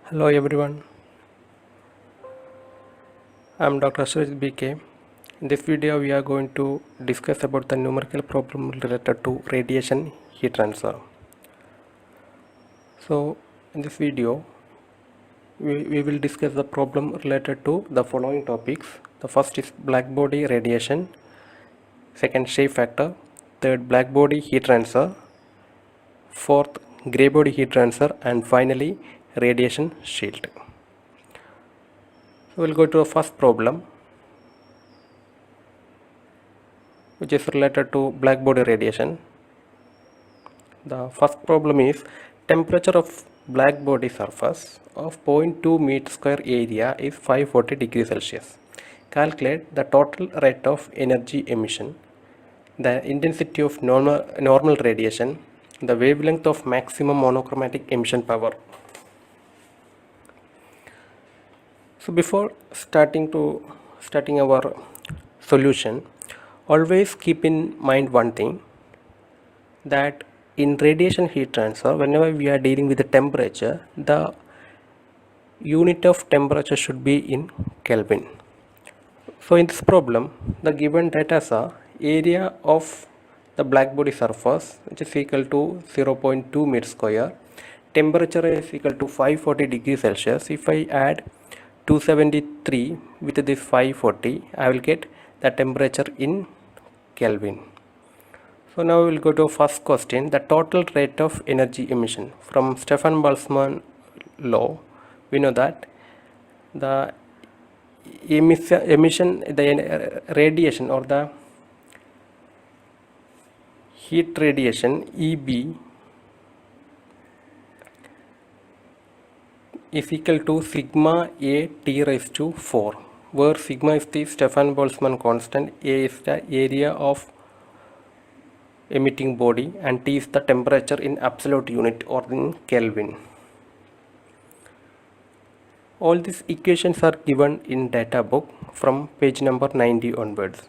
Hello everyone, I'm Dr. Ashraf BK. In this video we are going to discuss about the numerical problem related to radiation heat transfer. So in this video we will discuss the problem related to the following topics. The first is black body radiation, second shape factor, third black body heat transfer, fourth gray body heat transfer, and finally radiation shield. So we'll go to the first problem, which is related to black body radiation. The first problem is temperature of black body surface of 0.2 meter square area is 540 degrees Celsius. Calculate the total rate of energy emission, the intensity of normal radiation, the wavelength of maximum monochromatic emission power. So before starting our solution, always keep in mind one thing, that in radiation heat transfer, whenever we are dealing with the temperature, the unit of temperature should be in Kelvin. So in this problem, the given data are area of the black body surface, which is equal to 0.2 meter square, temperature is equal to 540 degrees Celsius. If I add 273 with this 540, I will get the temperature in Kelvin. So now we will go to first question, the total rate of energy emission. From Stefan Boltzmann law, we know that the the radiation or the heat radiation EB is equal to sigma A T raised to 4, where sigma is the Stefan Boltzmann constant, A is the area of emitting body, and T is the temperature in absolute unit or in Kelvin. All these equations are given in data book from page number 90 onwards.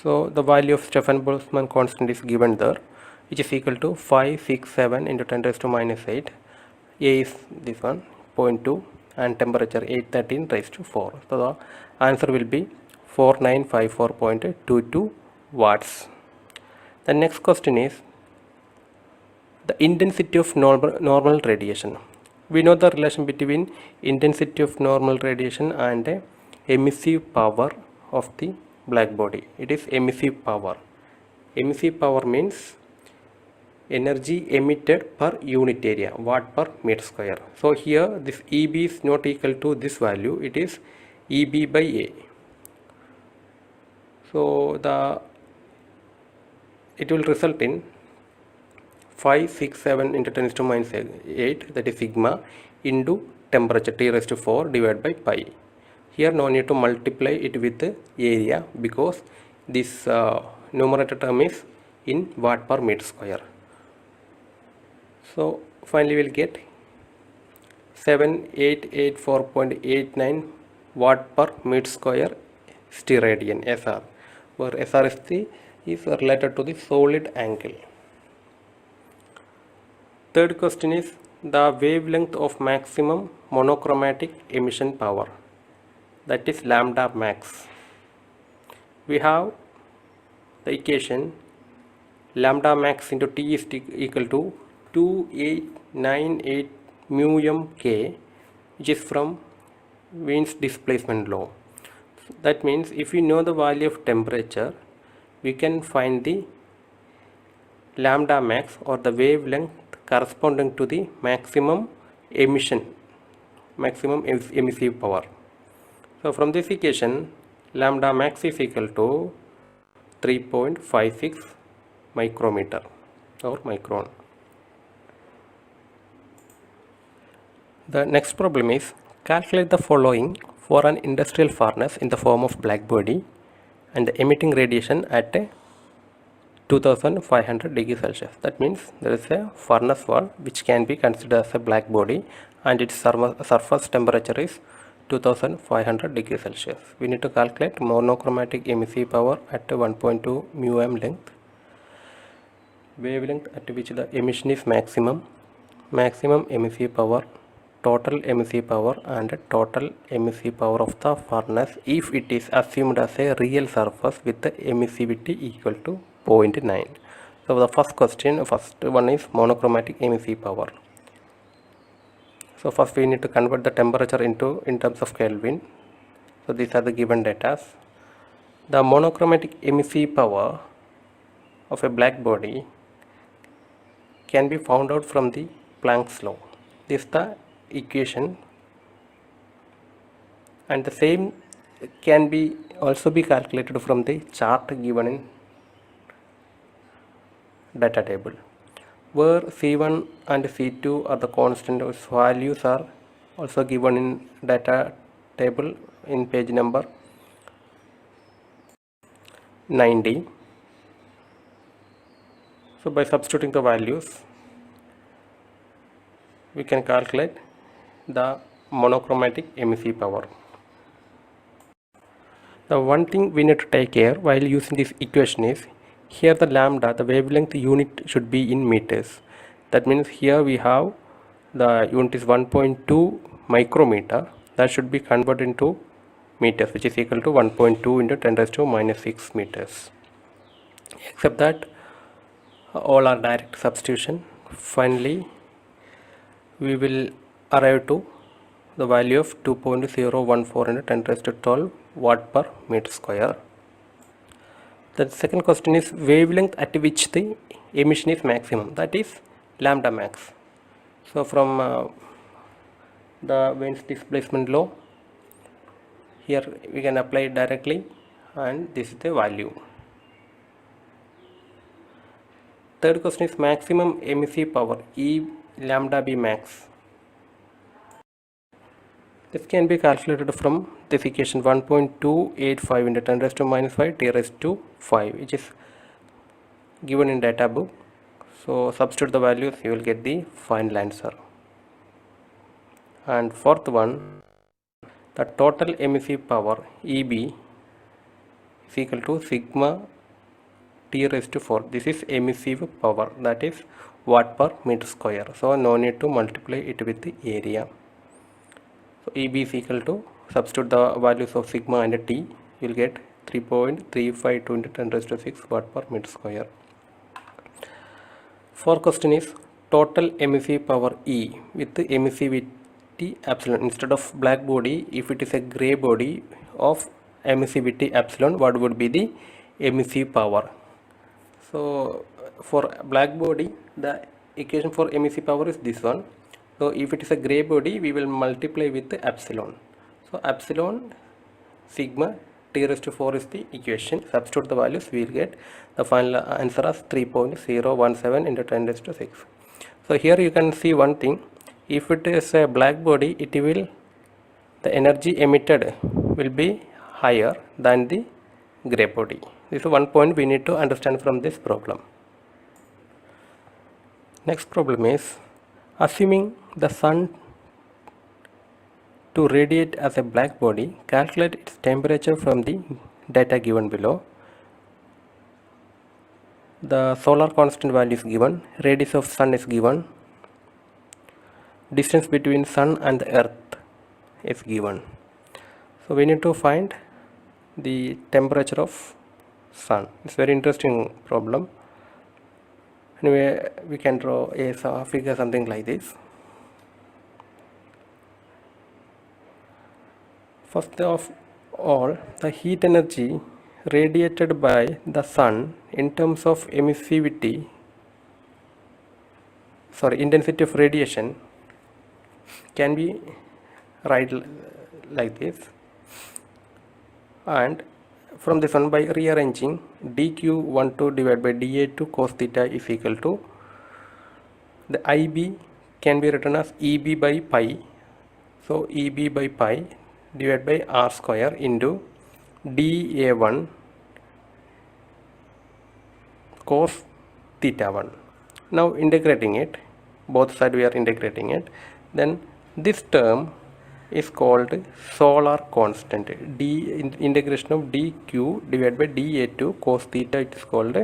So the value of Stefan Boltzmann constant is given there, which is equal to 567 into 10 raised to minus 8. A is this one, 0.2, and temperature 813 raised to 4. So the answer will be 4954.22 watts. The next question is the intensity of normal radiation. We know the relation between intensity of normal radiation and emissive power of the black body. It is emissive power. Emissive power means energy emitted per unit area, watt per meter square. So here this EB is not equal to this value, it is EB by A. So it will result in 567 into 10 raised to minus 8, that is sigma, into temperature T raised to 4 divided by pi. Here no need to multiply it with the area, because this numerator term is in watt per meter square. So finally we will get 7884.89 watt per meter square steradian, SR, where SR is related to the solid angle. Third question is the wavelength of maximum monochromatic emission power, that is lambda max. We have the equation lambda max into T is equal to 2898 mu m K, which is from Wien's displacement law. That means if we know the value of temperature, we can find the lambda max or the wavelength corresponding to the maximum emissive power. So from this equation, lambda max is equal to 3.56 micrometer or micron. The next problem is calculate the following for an industrial furnace in the form of black body and emitting radiation at 2500 degrees Celsius. That means there is a furnace wall which can be considered as a black body, and its surface temperature is 2500 degrees Celsius. We need to calculate monochromatic emissive power at 1.2 mu m length, wavelength at which the emission is maximum emissive power total emissive power and total emissive power of the furnace if it is assumed as a real surface with the emissivity equal to 0.9. So the first one is monochromatic emissive power. So first we need to convert the temperature in terms of Kelvin. So these are the given data. The monochromatic emissive power of a black body can be found out from the Planck's law. This is the equation, and the same can be also be calculated from the chart given in data table, where C1 and C2 are the constant values are also given in data table in page number 90. So by substituting the values, we can calculate the monochromatic emissive power. The one thing we need to take care while using this equation is, here the lambda, the wavelength unit should be in meters. That means here we have the unit is 1.2 micrometer, that should be converted into meters, which is equal to 1.2 into 10 raised to minus 6 meters. Except that all are direct substitution. Finally we will arrive to the value of 2.014 into 10 raised to 12 watt per meter square. The second question is wavelength at which the emission is maximum, that is lambda max. So from the Wien's displacement law, here we can apply it directly, and this is the value. Third question is maximum emissive power, E lambda B max. This can be calculated from this equation 1.285 into 10 raised to minus 5 t raised to 5, which is given in data book. So substitute the values, you will get the final answer. And fourth one, the total emissive power EB is equal to sigma t raised to 4. This is emissive power, that is watt per meter square. So no need to multiply it with the area. So EB is equal to, substitute the values of sigma and T, you will get 3.352 into 10 raised to 6 watt per meter square. Fourth question is total emissive power E with the emissivity epsilon. Instead of black body, if it is a gray body of emissivity epsilon, what would be the emissive power? So for black body, the equation for emissive power is this one. So if it is a gray body, we will multiply with the epsilon. So epsilon sigma t raised to 4 is the equation. Substitute the values, we will get the final answer as 3.017 into 10 raised to 6. So here you can see one thing, if it is a black body, the energy emitted will be higher than the gray body. This is one point we need to understand from this problem. Next problem is, assuming the sun to radiate as a black body, calculate its temperature from the data given below. The solar constant value is given, radius of sun is given, distance between sun and the earth is given. So we need to find the temperature of sun. It's very interesting problem. Anyway, we can draw a figure something like this. First of all, the heat energy radiated by the sun in terms of intensity of radiation can be write like this, and from this one, by rearranging, dq12 divided by dA2 cos theta is equal to, the IB can be written as EB by pi. So EB by pi divided by r square into dA1 cos theta 1. Now integrating it, both sides we are integrating it, then this term is called solar constant. Integration of dq divided by dA2 cos theta, it is called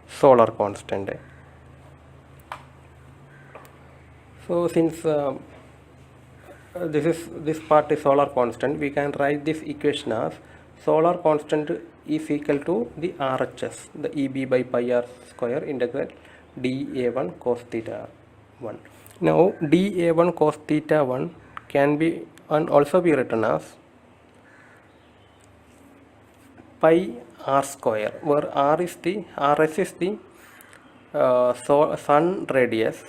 solar constant. So since this part is solar constant. We can write this equation as solar constant is equal to the RHS, the EB by pi r square integral dA1 cos theta 1. Now dA1 cos theta 1 can be and also be written as pi r square, where r is the rs is the sun radius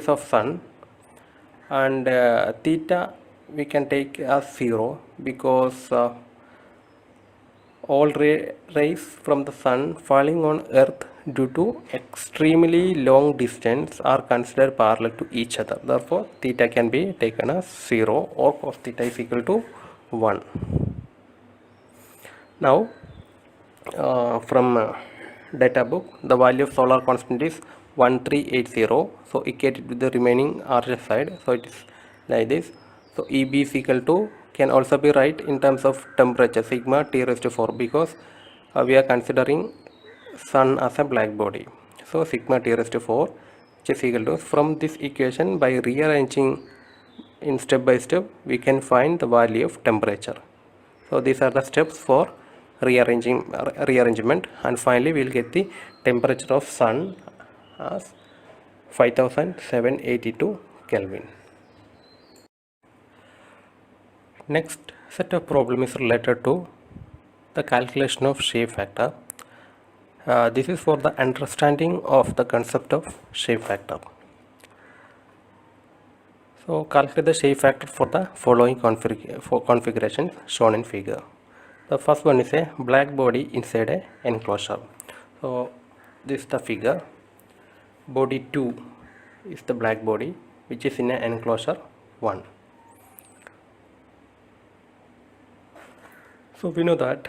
of sun, and theta we can take as 0 because all rays from the sun falling on earth due to extremely long distance are considered parallel to each other. Therefore theta can be taken as 0 or cos theta is equal to 1. Now from data book, the value of solar constant is 1380, so equate it with the remaining RHS side, so it is like this. So EB is equal to, can also be right in terms of temperature, sigma T raised to 4, because we are considering sun as a black body. So sigma T raised to 4, which is equal to, from this equation by rearranging in step by step we can find the value of temperature. So these are the steps for rearrangement, and finally we will get the temperature of sun as 5782 Kelvin. Next set of problem is related to the calculation of shape factor. This is for the understanding of the concept of shape factor. So calculate the shape factor for the following configurations shown in figure. The first one is a black body inside a enclosure. So this is the figure. Body 2 is the black body which is in an enclosure 1. So we know that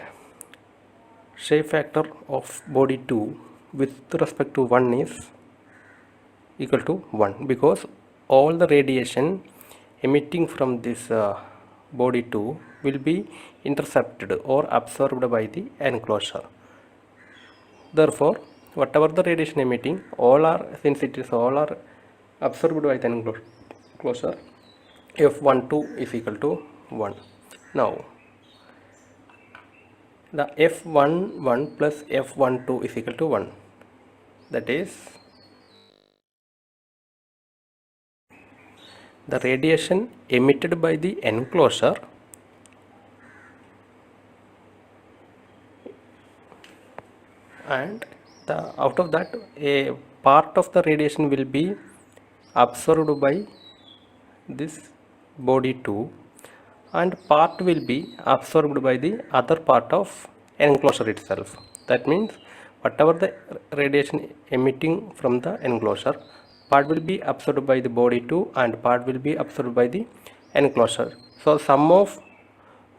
shape factor of body 2 with respect to 1 is equal to 1, because all the radiation emitting from this body 2 will be intercepted or absorbed by the enclosure. Therefore whatever the radiation emitting, all are, since it is all are absorbed by the enclosure, F12 is equal to 1. Now the F11 plus F12 is equal to 1, that is the radiation emitted by the enclosure and out of that a part of the radiation will be absorbed by this body 2 and part will be absorbed by the other part of enclosure itself. That means whatever the radiation emitting from the enclosure, part will be absorbed by the body 2 and part will be absorbed by the enclosure. So sum of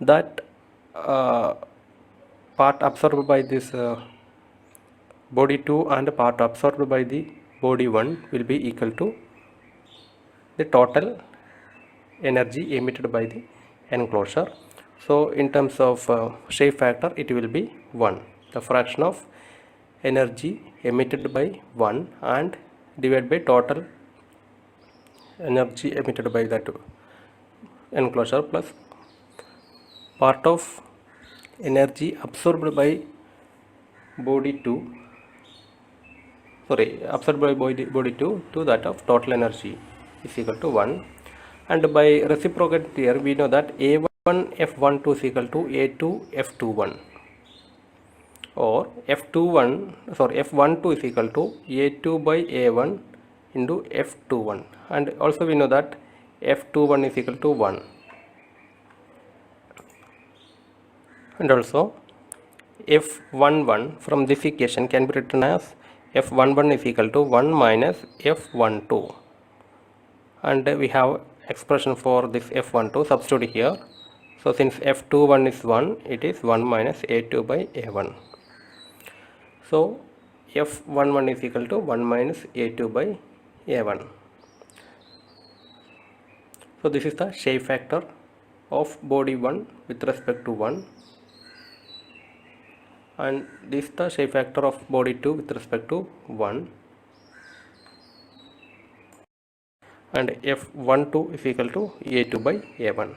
that part absorbed by this body 2 and part absorbed by the body 1 will be equal to the total energy emitted by the enclosure. So in terms of shape factor it will be 1, the fraction of energy emitted by 1 and divided by total energy emitted by that enclosure plus part of energy absorbed by body 2, absorbed by body 2 to that of total energy is equal to 1. And by reciprocal here we know that A1 F12 is equal to A2 F21, or F12 is equal to A2 by A1 into F21, and also we know that F21 is equal to 1, and also F11 from this equation can be written as F11 is equal to 1 minus F12, and we have expression for this F12 substitute here. So since F21 is 1, it is 1 minus A2 by A1. So F11 is equal to 1 minus A2 by A1. So this is the shape factor of body 1 with respect to 1, and this is the shape factor of body 2 with respect to 1. and F12 is equal to A2 by A1.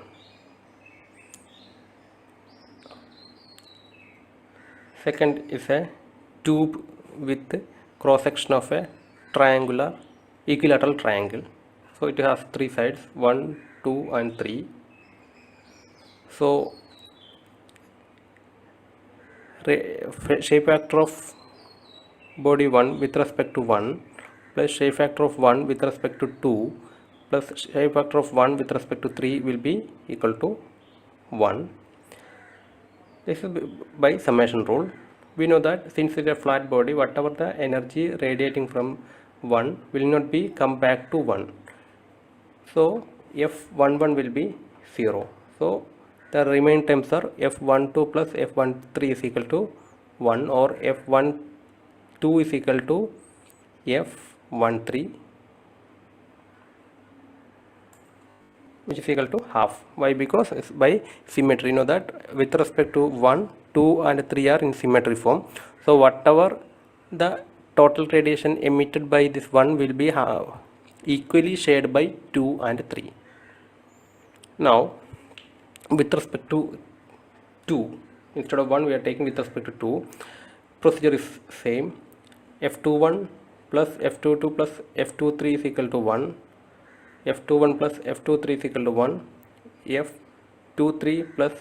Second is a tube with cross section of a triangular equilateral triangle. So it has three sides, 1, 2 and 3. So shape factor of body 1 with respect to 1 plus shape factor of 1 with respect to 2 plus shape factor of 1 with respect to 3 will be equal to 1. This is by summation rule. We know that since it is a flat body, whatever the energy radiating from 1 will not be come back to 1. So F11 will be 0. So the remaining terms are F12 plus F13 is equal to 1, or F12 is equal to F13, which is equal to half. Why? Because it's by symmetry. You know that with respect to 1, 2 and 3 are in symmetry form. So whatever the total radiation emitted by this 1 will be equally shared by 2 and 3. Now with respect to 2, instead of 1 we are taking with respect to 2. Procedure is same. F21 plus F22 plus F23 is equal to 1. F21 plus F23 is equal to 1. F23 plus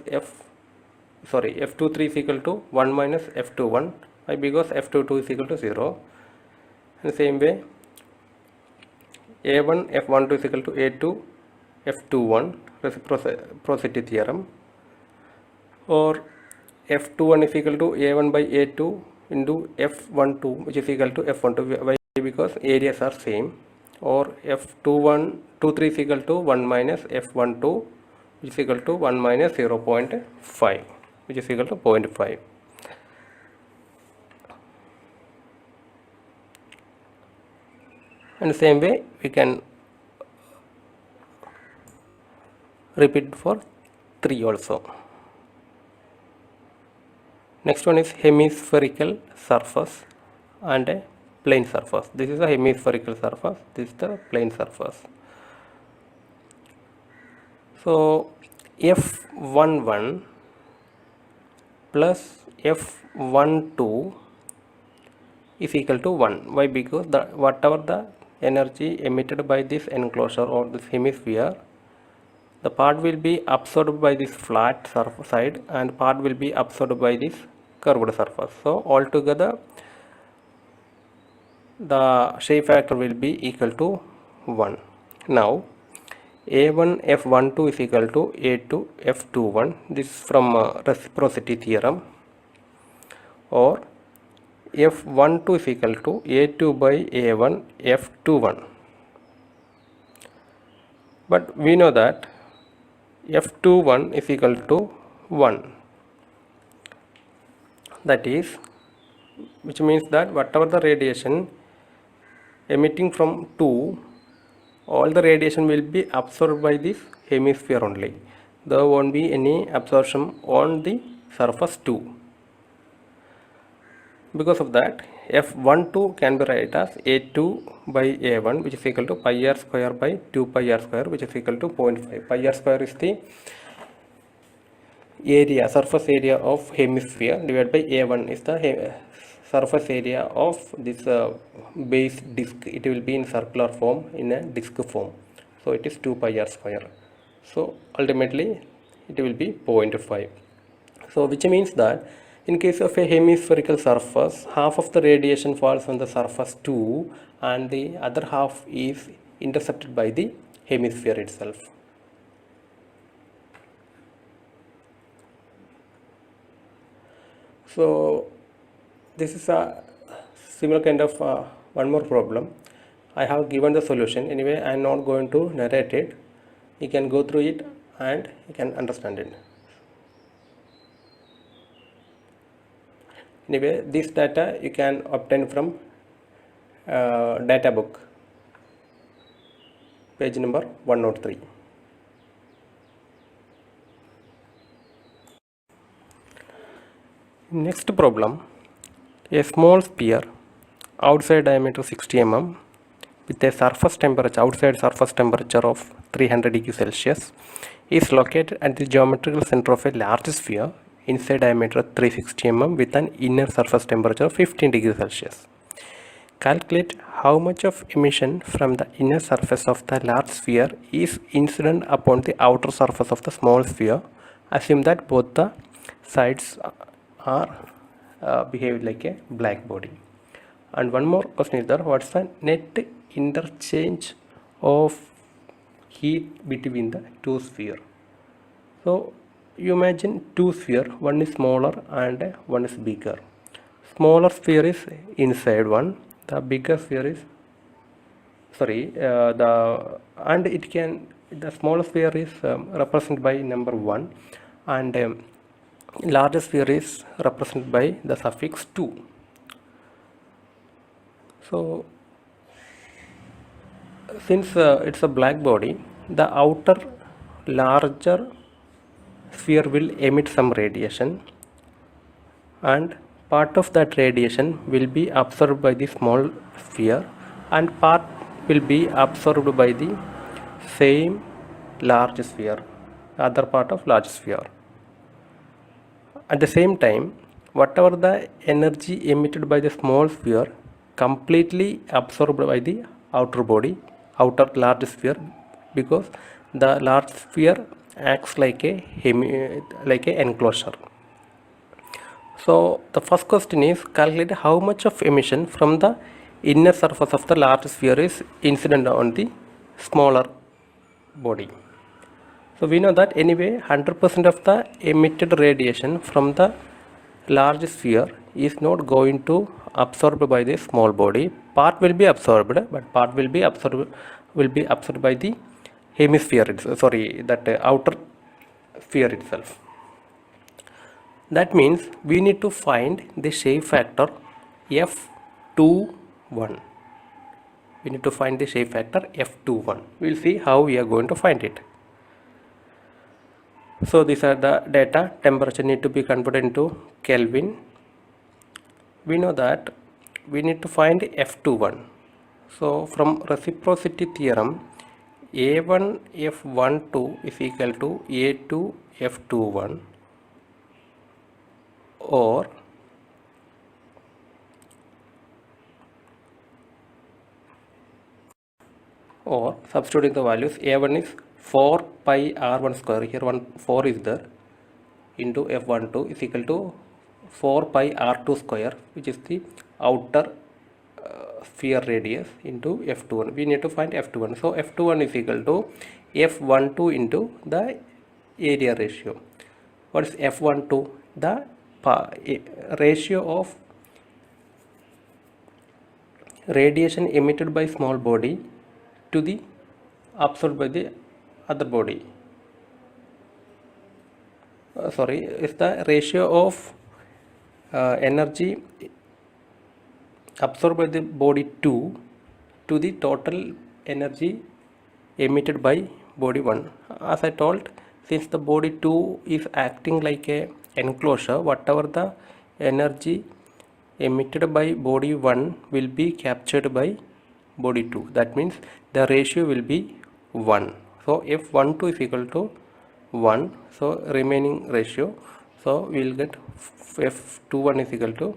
F23 is equal to 1 minus F21. Why? Because F22 is equal to 0. In the same way, A1 F12 is equal to A2 F21, reciprocity theorem, or F21 is equal to A1 by A2 into F12, which is equal to F12. Why? Because areas are same. Or F21 23 is equal to 1 minus F12, which is equal to 1 minus 0.5, which is equal to 0.5. And the same way we can repeat for 3 also. Next one is hemispherical surface and a plane surface. This is a hemispherical surface, this is the plane surface. So F11 plus F12 is equal to 1. Why? Because whatever the energy emitted by this enclosure or this hemisphere, the part will be absorbed by this flat surface side and part will be absorbed by this curved surface. So altogether the shape factor will be equal to 1. Now A1 F12 is equal to A2 F21. This is from reciprocity theorem. Or F12 is equal to A2 by A1 F21. But we know that F21 is equal to 1. That is, which means that whatever the radiation emitting from 2, all the radiation will be absorbed by this hemisphere only. There won't be any absorption on the surface 2. Because of that, F12 can be written as A2 by A1, which is equal to pi r square by 2 pi r square, which is equal to 0.5. Pi r square is the area, surface area of hemisphere, divided by A1 is the surface area of this base disc. It will be in circular form, in a disc form. So it is 2 pi r square. So ultimately it will be 0.5. So which means that in case of a hemispherical surface, half of the radiation falls on the surface 2 and the other half is intercepted by the hemisphere itself. So this is a similar kind of one more problem. I have given the solution. Anyway, I am not going to narrate it. You can go through it and you can understand it. Anyway, this data you can obtain from data book, page number 103. Next problem, a small sphere outside diameter 60 mm with a surface temperature, outside surface temperature of 300 degrees Celsius, is located at the geometrical center of a large sphere inside diameter 360 mm with an inner surface temperature of 15 degrees Celsius. Calculate how much of emission from the inner surface of the large sphere is incident upon the outer surface of the small sphere. Assume that both the sides are behave like a black body. And one more question is there, what's the net interchange of heat between the two spheres? So you imagine two spheres, one is smaller and one is bigger. Smaller sphere is inside one, the bigger sphere is the smaller sphere is represented by number 1, and larger sphere is represented by the suffix 2. So since it's a black body, the outer larger sphere will emit some radiation, and part of that radiation will be absorbed by the small sphere and part will be absorbed by the same large sphere, other part of large sphere. At the same time, whatever the energy emitted by the small sphere completely absorbed by the outer outer large sphere, because the large sphere acts like a enclosure. So the first question is, calculate how much of emission from the inner surface of the large sphere is incident on the smaller body. So we know that anyway 100% of the emitted radiation from the large sphere is not going to absorbed by the small body. Part will be absorbed, but part will be absorbed by the hemisphere, outer sphere itself. That means we need to find the shape factor F21. We need to find the shape factor F21. We will see how we are going to find it. So these are the data. Temperature need to be converted into Kelvin. We know that we need to find F21. So from reciprocity theorem, A1 F12 is equal to A2 F21, or substituting the values, A1 is 4 pi R1 square, here 4 is there, into F12 is equal to 4 pi R2 square, which is the outer sphere radius, into F21. We need to find F21. So F21 is equal to F12 into the area ratio. What is F12? The ratio of radiation emitted by small body to the absorbed by the other body. Is the ratio of energy absorbed by the body 2 to the total energy emitted by body 1. As I told, since the body 2 is acting like a enclosure, whatever the energy emitted by body 1 will be captured by body 2. That means the ratio will be 1. So F12 is equal to 1. So remaining ratio, so we will get F21 is equal to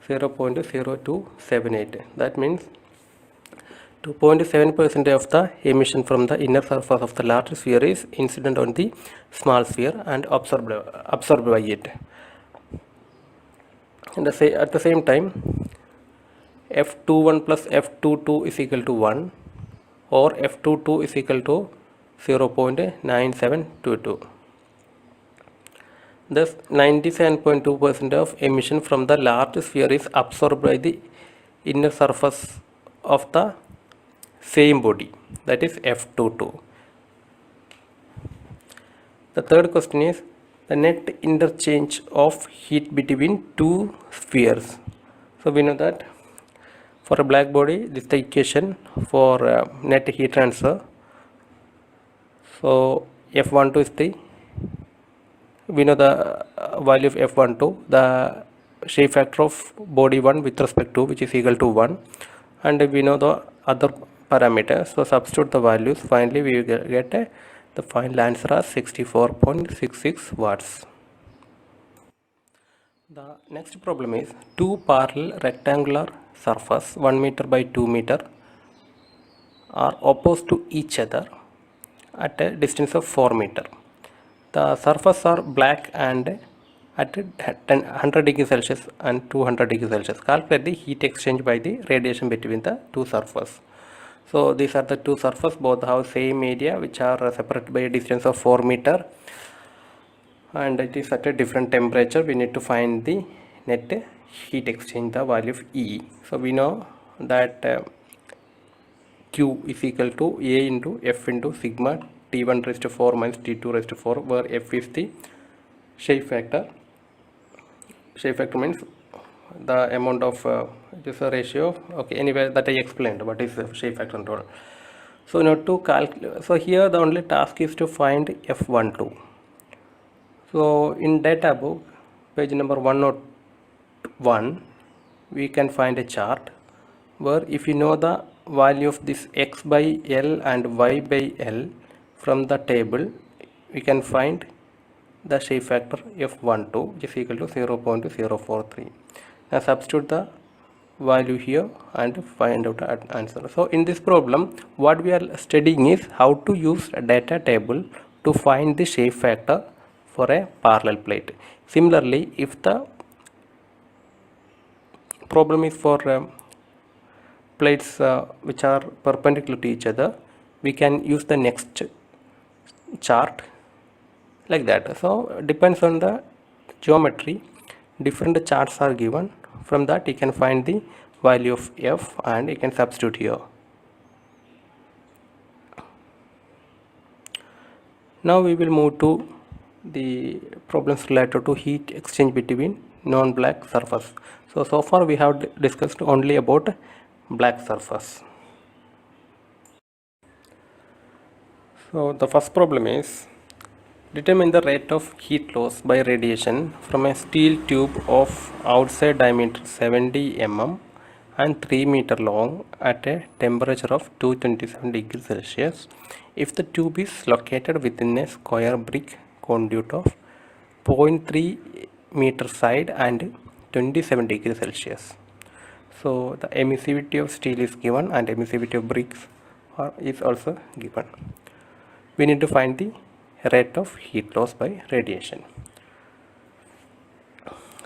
0.0278. That means 2.7% of the emission from the inner surface of the large sphere is incident on the small sphere and absorbed by it. And at the same time, F21 plus F22 is equal to 1, or F22 is equal to 0.9722. Thus 97.2% of emission from the large sphere is absorbed by the inner surface of the same body, that is F22. The third question is the net interchange of heat between two spheres. So we know that for a black body, this is the equation for net heat transfer. So F12 is we know the value of F12, the shape factor of body 1 with respect to, which is equal to 1, and we know the other parameters. So substitute the values. Finally, we will get the final answer as 64.66 watts. The next problem is two parallel rectangular surface 1 meter by 2 meter are opposed to each other at a distance of 4 meter. The surfaces are black and at 100 degrees Celsius and 200 degrees Celsius. Calculate the heat exchange by the radiation between the two surfaces. So these are the two surfaces, both have same area which are separated by a distance of 4 meter, and it is at a different temperature. We need to find the net heat exchange, the value of E. So we know that Q is equal to A into F into sigma T1 raised to 4 minus T2 raised to 4, where F is the shape factor. Shape factor means the amount of it is a ratio. Okay, anyway, that I explained what is the shape factor and all. So now to calculate, so here the only task is to find F12. So in data book page number 101, we can find a chart where if you know the value of this x by L and y by L from the table, we can find the shape factor F12, which is equal to 0.043. Now substitute the value here and find out the answer. So in this problem, what we are studying is how to use a data table to find the shape factor for a parallel plate. Similarly, if the problem is for plates which are perpendicular to each other, we can use the next chart like that. So depends on the geometry, different charts are given. From that you can find the value of F and you can substitute here. Now we will move to the problems related to heat exchange between non-black surface. So far we have discussed only about black surface. So the first problem is determine the rate of heat loss by radiation from a steel tube of outside diameter 70 mm and 3 meter long at a temperature of 227 degrees Celsius if the tube is located within a square brick conduit of 0.3 meter side and 27 degrees Celsius. So the emissivity of steel is given and emissivity of bricks is also given. We need to find the rate of heat loss by radiation.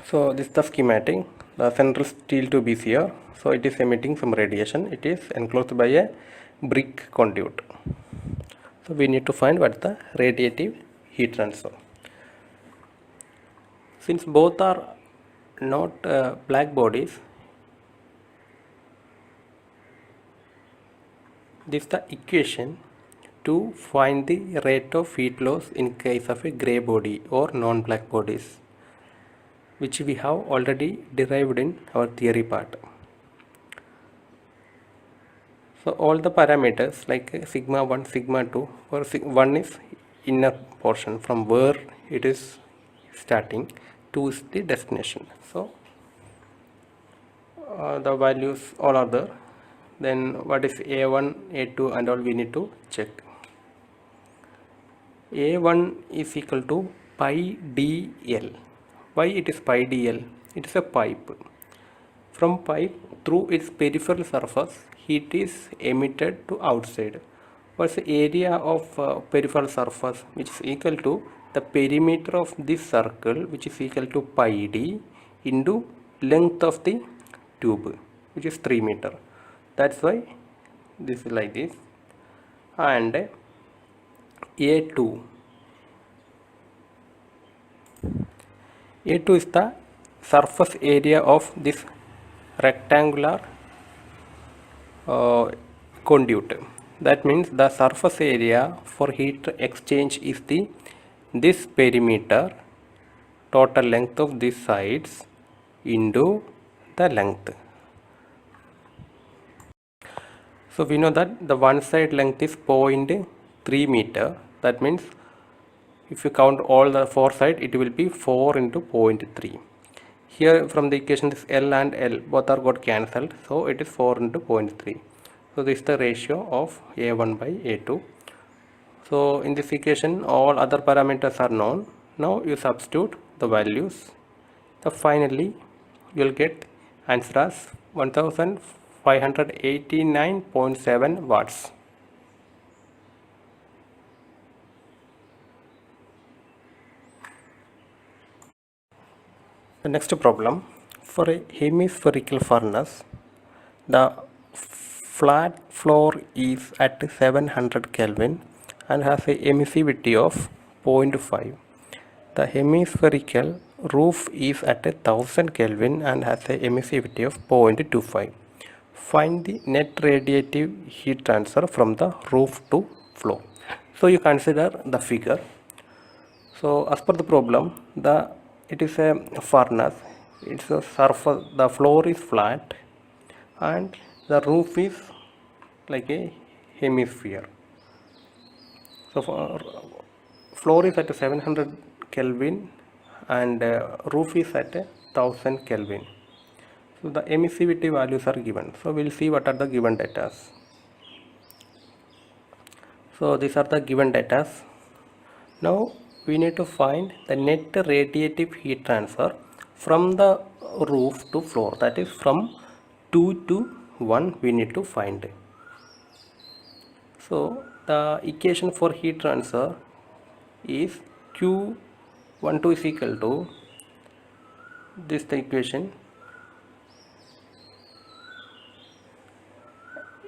So this is the schematic. The central steel tube is here. So it is emitting some radiation. It is enclosed by a brick conduit. So we need to find what is the radiative heat transfer. Since both are not black bodies, this is the equation to find the rate of heat loss in case of a gray body or non-black bodies, which we have already derived in our theory part. So all the parameters like sigma 1, sigma 2, or 1 is inner portion from where it is starting, 2 is the destination. So the values all are there. Then what is A1, A2 and all we need to check. A1 is equal to pi dl. Why it is pi dl? It is a pipe. From pipe through its peripheral surface, heat is emitted to outside. What's the area of peripheral surface, which is equal to the perimeter of this circle, which is equal to pi d into length of the tube, which is 3 meter. That's why this is like this. And A2 is the surface area of this rectangular conduit. That means the surface area for heat exchange is this perimeter, total length of these sides into the length. So we know that the one side length is 0.3 meter. That means if you count all the 4 sides, it will be 4 into 0.3. Here from the equation, this L and L both are got cancelled, so it is 4 into 0.3. So this is the ratio of A1 by A2. So in this equation all other parameters are known. Now you substitute the values. So finally you will get answer as 1589.7 watts. The next problem, for a hemispherical furnace, the flat floor is at 700 Kelvin and has a emissivity of 0.5. The hemispherical roof is at 1000 Kelvin and has a emissivity of 0.25. Find the net radiative heat transfer from the roof to floor. So you consider the figure. So as per the problem, it is a furnace. It's a surface. The floor is flat, and the roof is like a hemisphere. So for floor is at 700 Kelvin, and roof is at 1000 Kelvin. So the emissivity values are given. So we'll see what are the given data. So these are the given data. Now we need to find the net radiative heat transfer from the roof to floor, that is from 2 to 1 we need to find. So the equation for heat transfer is Q12 is equal to this, the equation,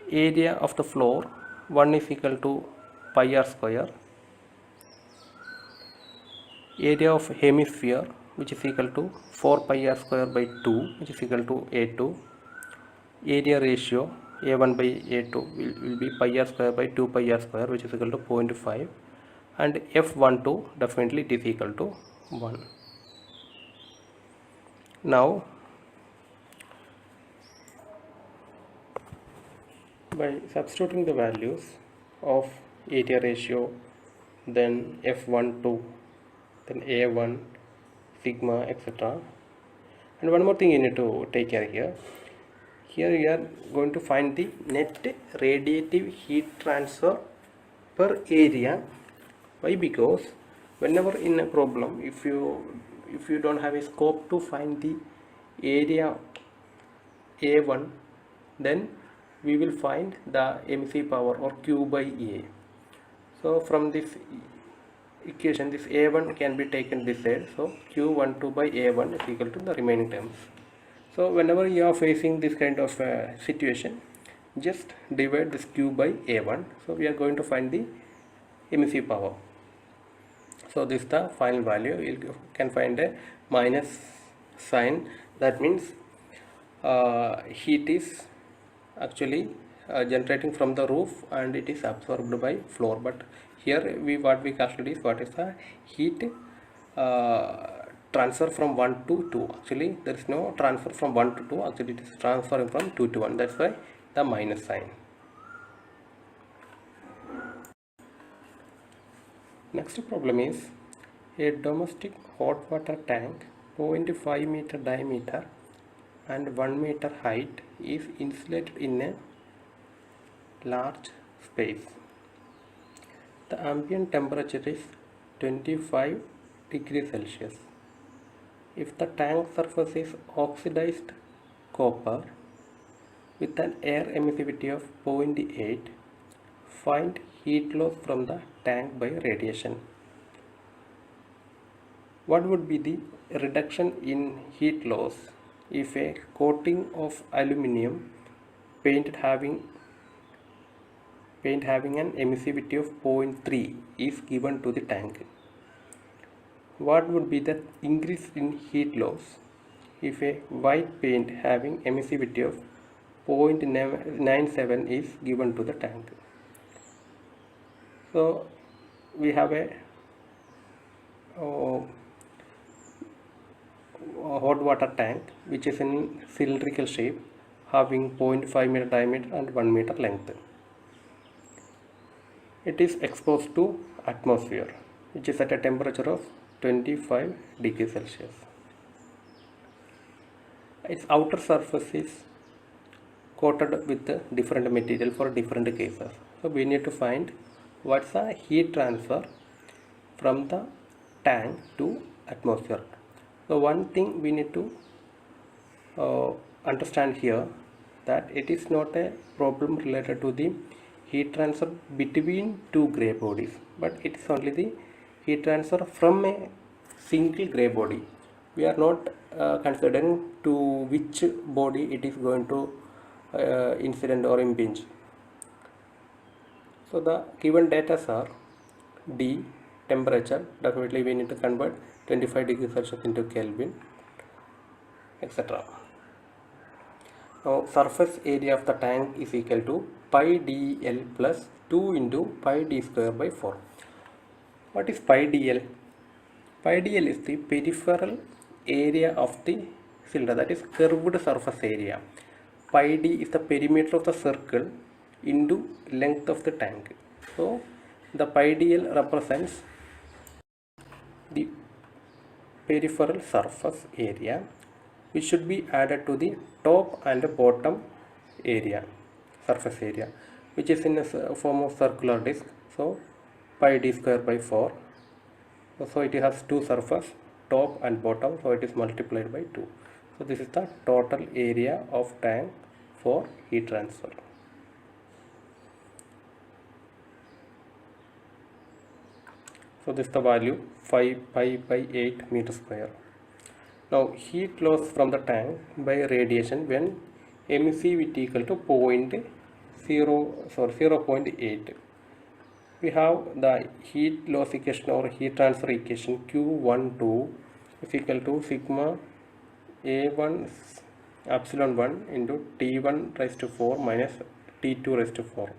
area of the floor 1 is equal to pi r square, area of hemisphere which is equal to 4 pi r square by 2 which is equal to A2, area ratio A1 by A2 will be pi r square by 2 pi r square which is equal to 0.5, and F12 definitely it is equal to 1. Now by substituting the values of area ratio, then F12, then A1, sigma, etc. And one more thing you need to take care here. Here we are going to find the net radiative heat transfer per area. Why? Because whenever in a problem, if you don't have a scope to find the area A1, then we will find the MC power or Q by A. So from this equation, this A1 can be taken this side, so Q12 by A1 is equal to the remaining terms. So whenever you are facing this kind of situation, just divide this Q by A1. So we are going to find the MC power. So this is the final value. You can find a minus sign. That means heat is actually generating from the roof and it is absorbed by floor. But here what we calculate is what is the heat transfer from 1 to 2. Actually there is no transfer from 1 to 2. Actually it is transferring from 2 to 1. That's why the minus sign. Next problem is a domestic hot water tank 0.5 meter diameter and 1 meter height is insulated in a large space. The ambient temperature is 25 degrees Celsius. If the tank surface is oxidized copper with an air emissivity of 0.8, find heat loss from the tank by radiation. What would be the reduction in heat loss if a coating of aluminum paint having an emissivity of 0.3 is given to the tank? What would be the increase in heat loss if a white paint having emissivity of 0.97 is given to the tank? So we have a hot water tank which is in cylindrical shape having 0.5 meter diameter and 1 meter length. It is exposed to atmosphere which is at a temperature of 25 degrees Celsius. Its outer surface is coated with different material for different cases. So we need to find what's the heat transfer from the tank to atmosphere. So one thing we need to understand here, that it is not a problem related to the heat transfer between two gray bodies, but it is only the heat transfer from a single gray body. We are not considering to which body it is going to incident or impinge. So the given data are D, temperature, definitely we need to convert 25 degrees Celsius into Kelvin, etc. Now surface area of the tank is equal to pi dl plus 2 into pi d square by 4. What is pi dl? Pi dl is the peripheral area of the cylinder, that is curved surface area. Pi d is the perimeter of the circle into length of the tank. So the pi dl represents the peripheral surface area, which should be added to the top and bottom area, surface area, which is in a form of circular disc. So pi d square by 4. So it has two surface, top and bottom, so it is multiplied by 2. So this is the total area of tank for heat transfer. So this is the value 5 pi by 8 meter square. Now heat loss from the tank by radiation when emissivity equal to 0.8. We have the heat loss equation or heat transfer equation Q12 is equal to sigma A1 epsilon 1 into T1 raised to 4 minus T2 raised to 4.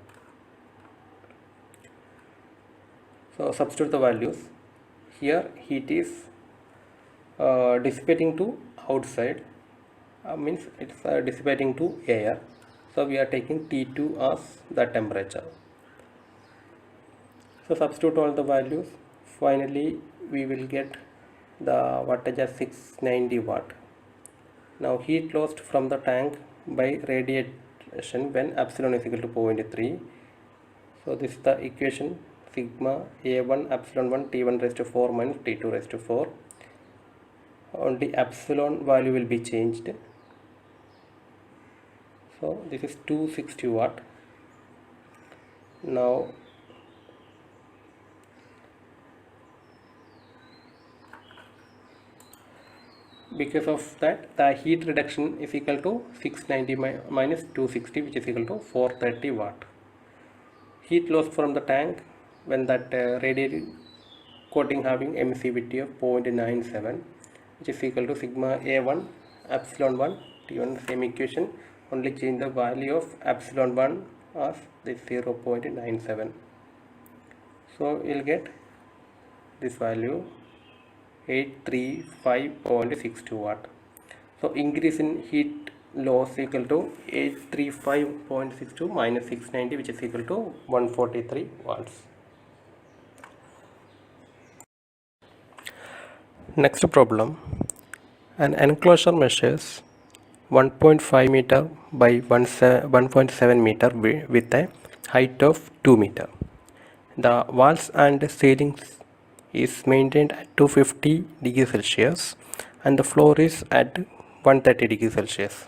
So substitute the values. Here heat is dissipating to outside, means it's dissipating to air. So we are taking T2 as the temperature. So substitute all the values. Finally we will get the wattage as 690 watt. Now heat lost from the tank by radiation when epsilon is equal to 0.3. So this is the equation, sigma A1 epsilon 1 T1 raised to 4 minus T2 raised to 4. Only epsilon value will be changed. So this is 260 watt. Now because of that, the heat reduction is equal to 690 minus 260, which is equal to 430 watt. Heat loss from the tank when that radiated coating having emissivity of 0.97, which is equal to sigma A1 epsilon 1 T1, same equation, only change the value of epsilon 1 as this 0.97. So you'll get this value 835.62 watt. So increase in heat loss equal to 835.62 minus 690, which is equal to 143 watts. Next problem, an enclosure measures 1.5 meter by 1.7 meter with a height of 2 meter. The walls and ceilings is maintained at 250 degrees Celsius and the floor is at 130 degrees Celsius.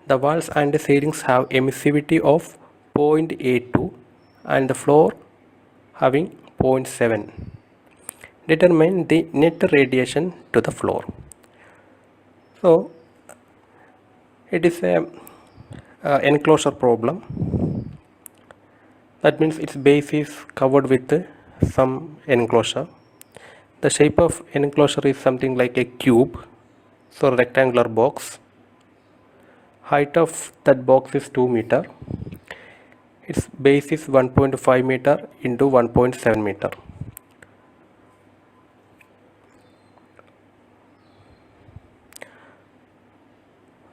The walls and ceilings have emissivity of 0.82 and the floor having 0.7. Determine the net radiation to the floor. So it is a enclosure problem. That means its base is covered with some enclosure. The shape of enclosure is something like a cube, so rectangular box. Height of that box is 2 meter. Its base is 1.5 meter into 1.7 meter.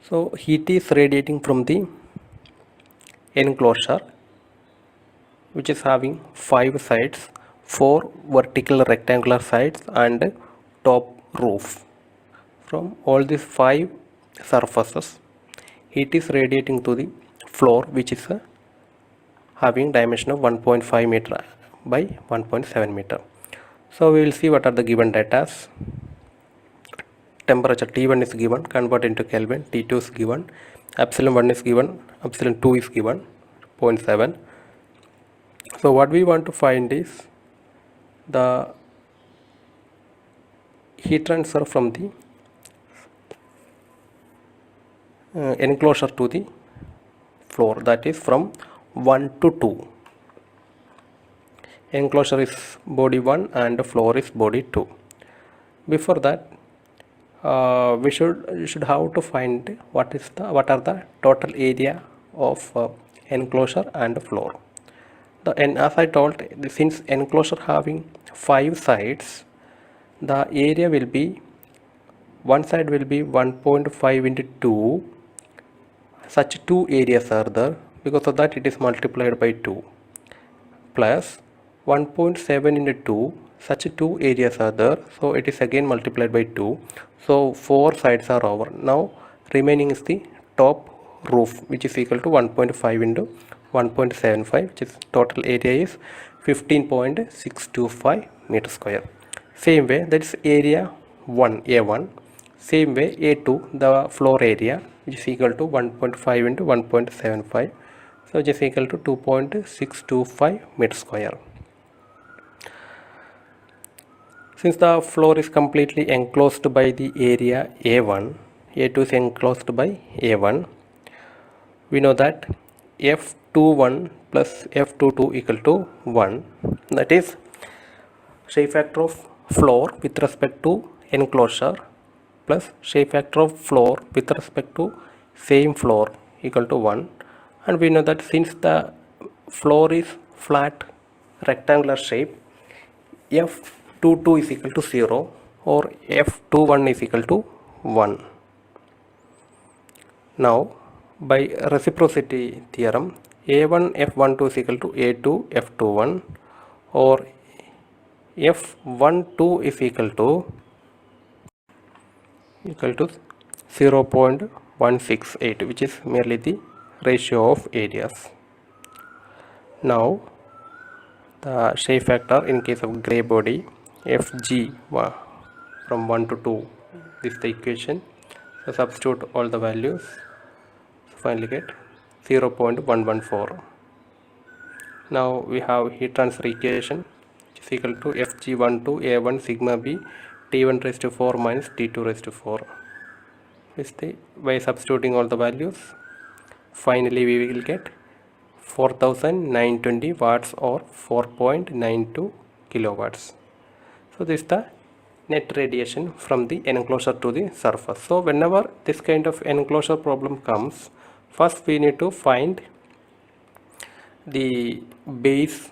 So heat is radiating from the enclosure, which is having 5 sides, 4 vertical rectangular sides and top roof. From all these 5 surfaces, heat is radiating to the floor which is having dimension of 1.5 meter by 1.7 meter. So we will see what are the given data. Temperature T1 is given, convert into Kelvin. T2 is given, epsilon 1 is given, epsilon 2 is given, 0.7. So what we want to find is the heat transfer from the enclosure to the floor, that is from 1 to 2. Enclosure is body 1 and floor is body 2. Before that, we should have to find what are the total area of enclosure and floor. And as I told, since enclosure having 5 sides, the area will be, one side will be 1.5 into 2. Such 2 areas are there, because of that it is multiplied by 2, plus 1.7 into 2. Such 2 areas are there, so it is again multiplied by 2. So 4 sides are over. Now remaining is the top roof, which is equal to 1.5 into 1.75, which is total area is 15.625 meter square. Same way, that is area 1, A1. Same way, A2, the floor area, which is equal to 1.5 into 1.75, so which is equal to 2.625 meter square. Since the floor is completely enclosed by the area A1, A2 is enclosed by A1, we know that F21 plus F22 equal to 1. That is shape factor of floor with respect to enclosure plus shape factor of floor with respect to same floor equal to 1. And we know that since the floor is flat rectangular shape, F22 is equal to 0 or F21 is equal to 1. Now by reciprocity theorem, A1 F12 is equal to A2 F21, or F12 is equal to 0.168, which is merely the ratio of areas. Now the shape factor in case of gray body, Fg from 1 to 2, this is the equation. So substitute all the values, so finally get 0.114. Now we have heat transfer equation, which is equal to Fg12 A1 sigma b T1 raised to 4 minus T2 raised to 4. By substituting all the values, finally we will get 4920 watts or 4.92 kilowatts. So this is the net radiation from the enclosure to the surface. So whenever this kind of enclosure problem comes, first we need to find the base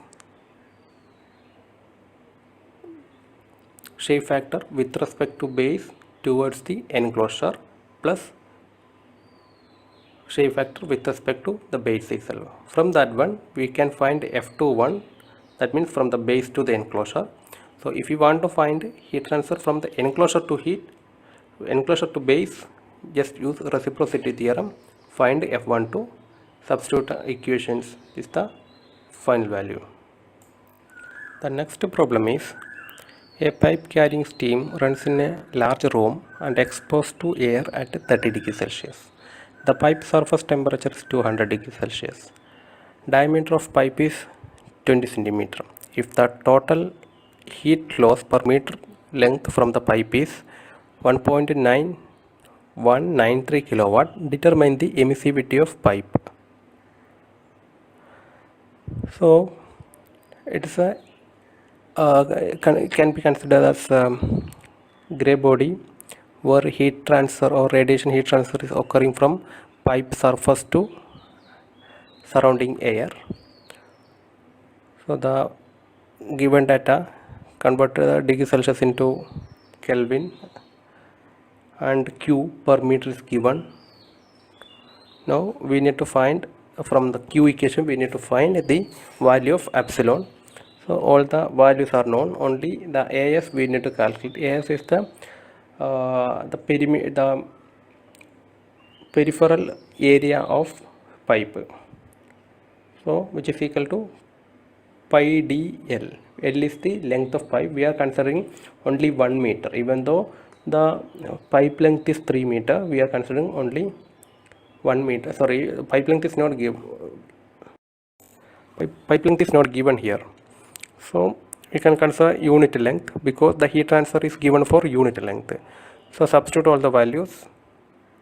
shape factor with respect to base towards the enclosure plus shape factor with respect to the base itself. From that one we can find F21, that means from the base to the enclosure. So if you want to find heat transfer from the enclosure to base, just use reciprocity theorem, find F12, substitute equations, is the final value. The next problem is a pipe carrying steam runs in a large room and exposed to air at 30 degrees Celsius. The pipe surface temperature is 200 degrees Celsius. Diameter of pipe is 20 centimeter. If the total heat loss per meter length from the pipe is 1.9193 kilowatt, determine the emissivity of pipe. So it is a can be considered as gray body where heat transfer or radiation heat transfer is occurring from pipe surface to surrounding air. So the given data, convert the degree Celsius into Kelvin and Q per meter is given. Now we need to find from the Q equation, we need to find the value of epsilon. So all the values are known, only the AS we need to calculate. AS is the peripheral area of pipe, so which is equal to pi dl. L is the length of pipe. We are considering only 1 meter, even though the pipe length is 3 meter. We are considering only 1 meter. Sorry, pipe length is not given. Pipe length is not given here, so we can consider unit length because the heat transfer is given for unit length. So substitute all the values,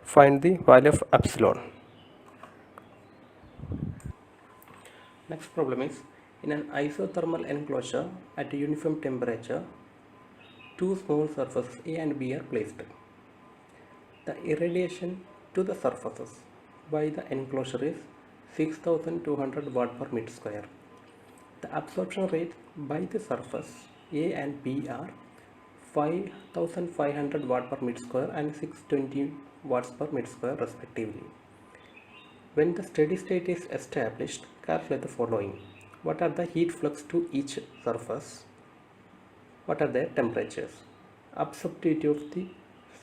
find the value of epsilon. Next problem is, in an isothermal enclosure at a uniform temperature, two small surfaces A and B are placed. The irradiation to the surfaces by the enclosure is 6200 watt per meter square. The absorption rate by the surface A and B are 5500 watt per meter square and 620 watts per meter square respectively. When the steady state is established, calculate the following. What are the heat flux to each surface? What are their temperatures? Absorptivity of the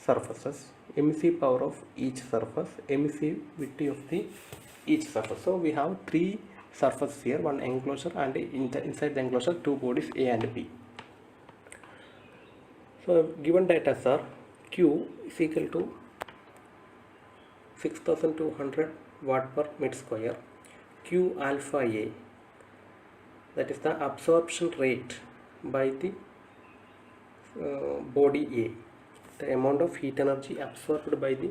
surfaces, emissive power of each surface, emissivity of the each surface. So we have three surfaces here, one enclosure, and inside the enclosure two bodies A and B. So given data are Q is equal to 6200 watt per meter square. Q alpha A, that is the absorption rate by the body A. The amount of heat energy absorbed by the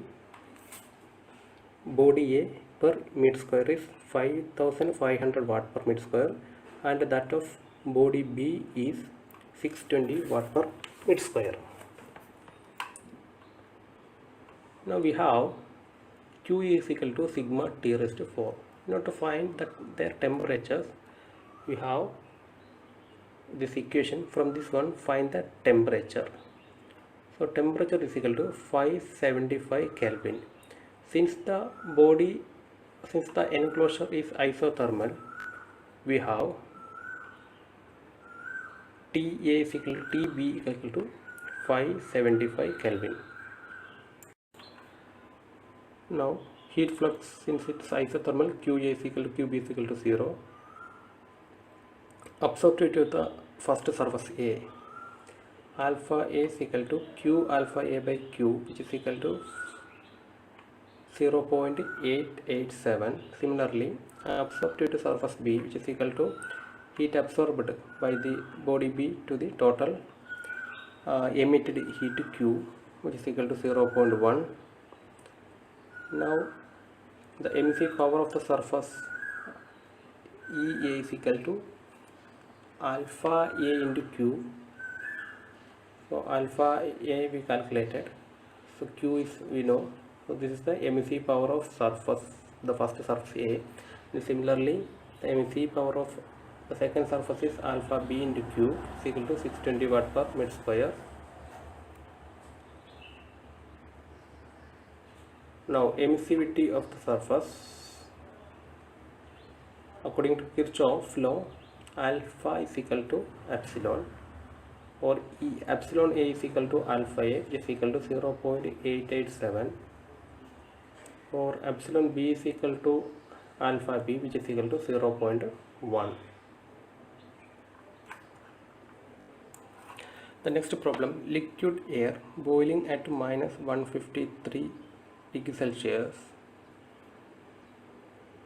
body A per meter square is 5500 watt per meter square, and that of body B is 620 watt per meter square. Now we have Q is equal to sigma T raised to 4. In order to find their temperatures, we have this equation. From this one, find the temperature. So temperature is equal to 575 Kelvin. Since the enclosure is isothermal, we have TA is equal to TB is equal to 575 Kelvin. Now heat flux, since it's isothermal, QA is equal to QB is equal to 0. Absorptivity of the first surface A, alpha A is equal to Q alpha A by Q, which is equal to 0.887. Similarly, absorptivity to surface B, which is equal to heat absorbed by the body B to the total emitted heat Q, which is equal to 0.1. Now the emissive power of the surface EA is equal to alpha A into Q. So alpha A we calculated, so Q is we know. So this is the emissive power of surface, the first surface A. And similarly, the emissive power of the second surface is alpha B into Q is equal to 620 watt per meter square. Now emissivity of the surface, according to Kirchhoff law, alpha is equal to epsilon, or epsilon A is equal to alpha A, which is equal to 0.887, or epsilon B is equal to alpha B, which is equal to 0.1. The next problem, liquid air boiling at minus 153 degrees Celsius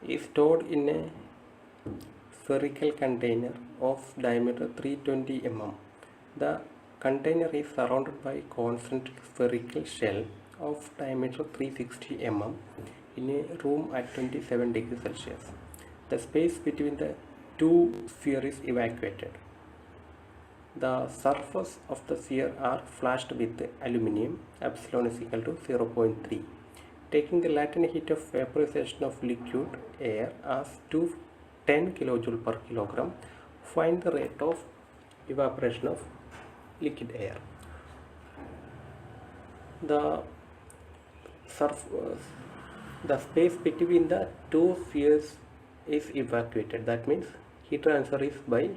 is stored in a spherical container of diameter 320 mm. The container is surrounded by concentric spherical shell of diameter 360 mm in a room at 27 degrees Celsius. The space between the two spheres is evacuated. The surface of the sphere are flashed with aluminium. Epsilon is equal to 0.3. Taking the latent heat of vaporization of liquid air as 210 kJ per kilogram, find the rate of evaporation of liquid air. The space between the two spheres is evacuated. That means heat transfer is by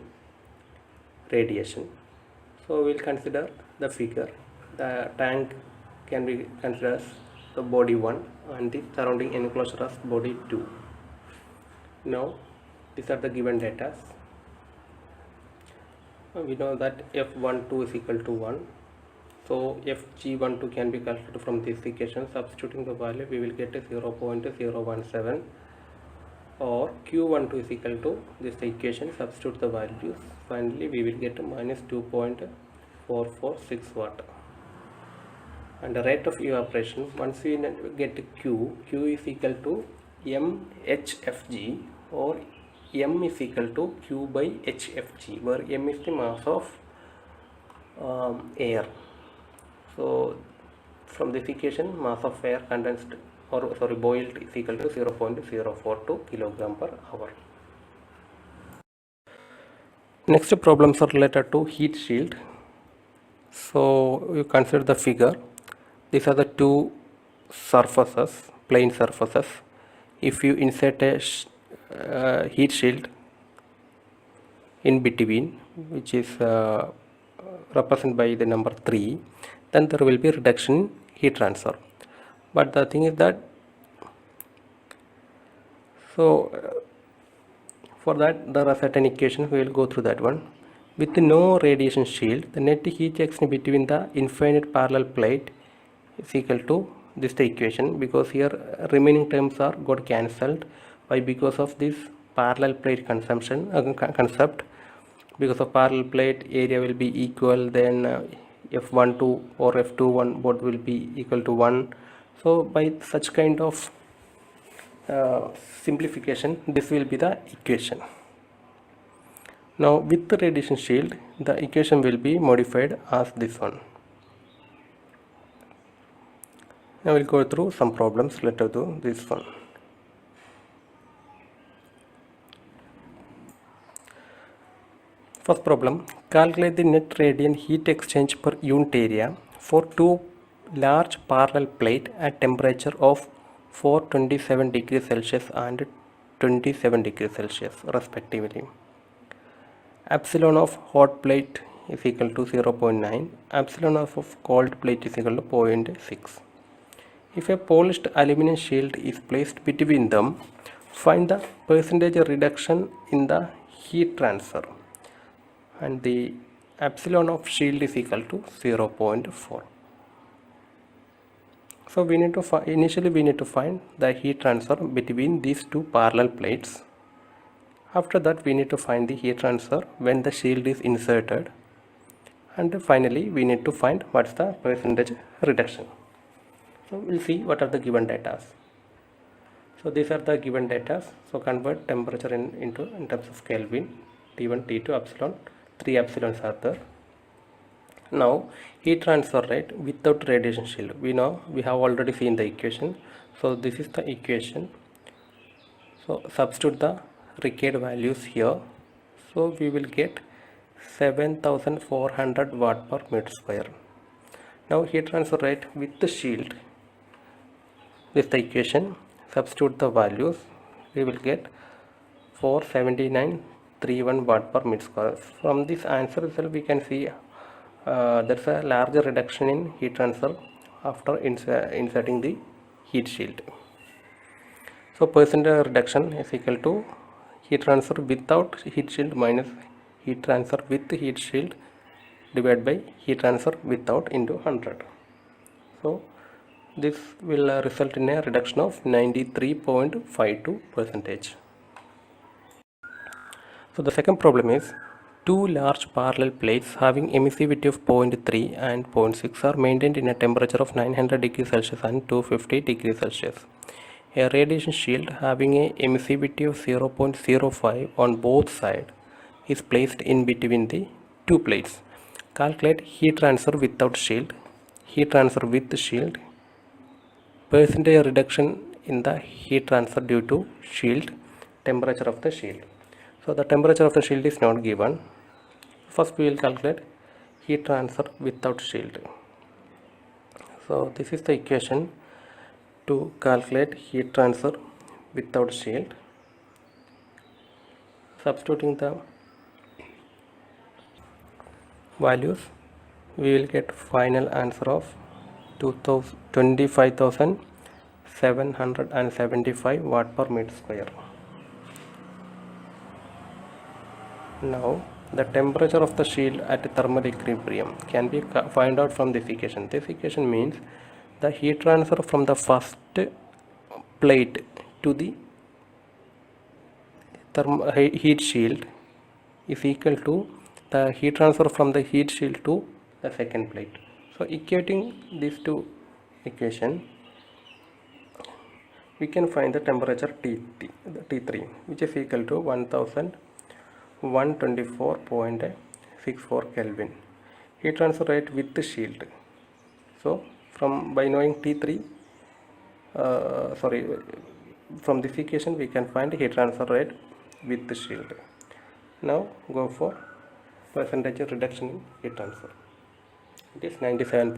radiation. So we will consider the figure. The tank can be considered as the body 1 and the surrounding enclosure as body 2. Now these are the given data. We know that F12 is equal to 1. So Fg12 can be calculated from this equation. Substituting the value, we will get 0.017, or Q12 is equal to this equation. Substitute the values. Finally, we will get minus 2.446 watt. And the rate of evaporation, once we get Q is equal to mHfg, or m is equal to Q by hfg, where m is the mass of air. So from this equation, mass of air condensed, or sorry, boiled, is equal to 0.042 kilogram per hour. Next problems are related to heat shield. So you consider the figure. These are the two surfaces, plane surfaces. If you insert a heat shield in between, which is represented by the number 3, then there will be reduction in heat transfer. But the thing is that, for that there are certain equations. We will go through that one. With no radiation shield, the net heat exchange between the infinite parallel plate is equal to this the equation, because here remaining terms are got cancelled. Why? Because of this parallel plate consumption concept. Because of parallel plate, area will be equal, then F12 or F21 both will be equal to 1. So by such kind of simplification, this will be the equation. Now with the radiation shield, the equation will be modified as this one. Now we'll go through some problems related to this one. First problem, calculate the net radiant heat exchange per unit area for two large parallel plate at temperature of 427 degrees Celsius and 27 degrees Celsius respectively. Epsilon of hot plate is equal to 0.9, epsilon of cold plate is equal to 0.6. If a polished aluminum shield is placed between them, find the percentage reduction in the heat transfer, and the epsilon of shield is equal to 0.4. So we need to initially we need to find the heat transfer between these two parallel plates. After that, we need to find the heat transfer when the shield is inserted, and finally we need to find what's the percentage reduction. So we'll see what are the given data. So these are the given data. So convert temperature in terms of Kelvin, T1, T2, epsilon, 3 epsilons are there. Now heat transfer rate without radiation shield, we know we have already seen the equation. So this is the equation. So substitute the required values here. So we will get 7400 watt per meter square. Now heat transfer rate with the shield, this is the equation. Substitute the values, we will get 47931 watt per meter square. From this answer itself we can see there's a larger reduction in heat transfer after inserting the heat shield. So percentage reduction is equal to heat transfer without heat shield minus heat transfer with heat shield divided by heat transfer without into 100. So this will result in a reduction of 93.52%. So the second problem is, two large parallel plates having emissivity of 0.3 and 0.6 are maintained in a temperature of 900 degrees Celsius and 250 degrees Celsius. A radiation shield having a emissivity of 0.05 on both sides is placed in between the two plates. Calculate heat transfer without shield, heat transfer with shield, percentage reduction in the heat transfer due to shield, temperature of the shield. So the temperature of the shield is not given. First we will calculate heat transfer without shield. So this is the equation to calculate heat transfer without shield. Substituting the values, we will get final answer of 25,775 watt per meter square. Now, the temperature of the shield at thermal equilibrium can be found out from this equation. This equation means the heat transfer from the first plate to the heat shield is equal to the heat transfer from the heat shield to the second plate. So equating these two equation, we can find the temperature T3, which is equal to 1124.64 Kelvin. Heat transfer rate with the shield. So by knowing T3, from this equation we can find heat transfer rate with the shield. Now go for percentage reduction in heat transfer. It is 97.